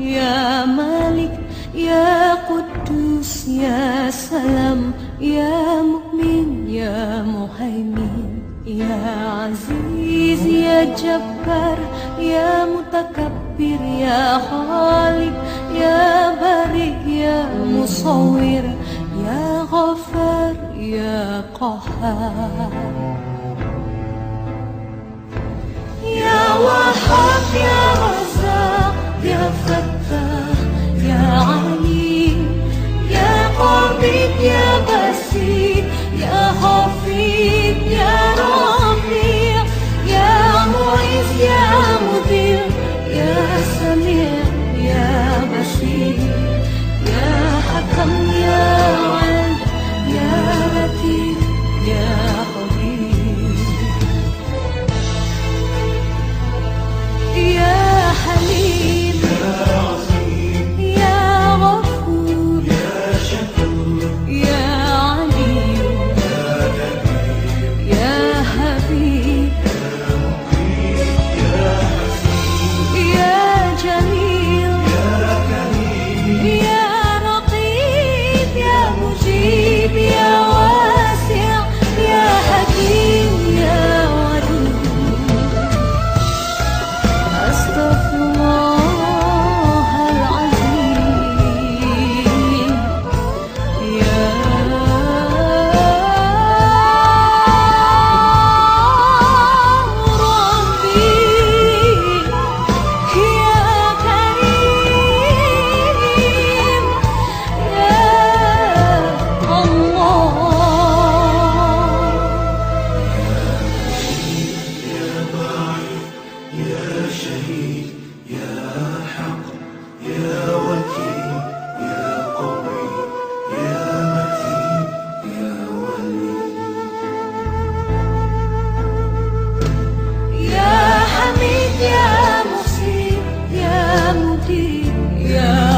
يا مالك يا قدوس يا سلام يا مؤمن يا مهيمن يا عزيز يا جبار يا متكبر يا خالق يا بريء يا مصور يا غفار يا قهار يا وهاب يا رزاق يا فتاح يا عليم يا قابض يا بسيط يا حفيظ يا رفيع يا معز يا مدير يا سميع يا بصير يا حكم يا عدل يا لطيف يا خبير يا حليم يا عظيم يا غفور يا شكور يا عليم يا كبير يا حبيب يا مقيت يا حسيب يا جليل يا كريم يا رقيب يا مجيب يا واسع يا حكيم يا ودود أستغفر الله العظيم يا ربي يا كريم يا الله يا شهيد يا حق يا وكيل يا قوي يا متين يا ولي يا حميد يا مصير يا مدير يا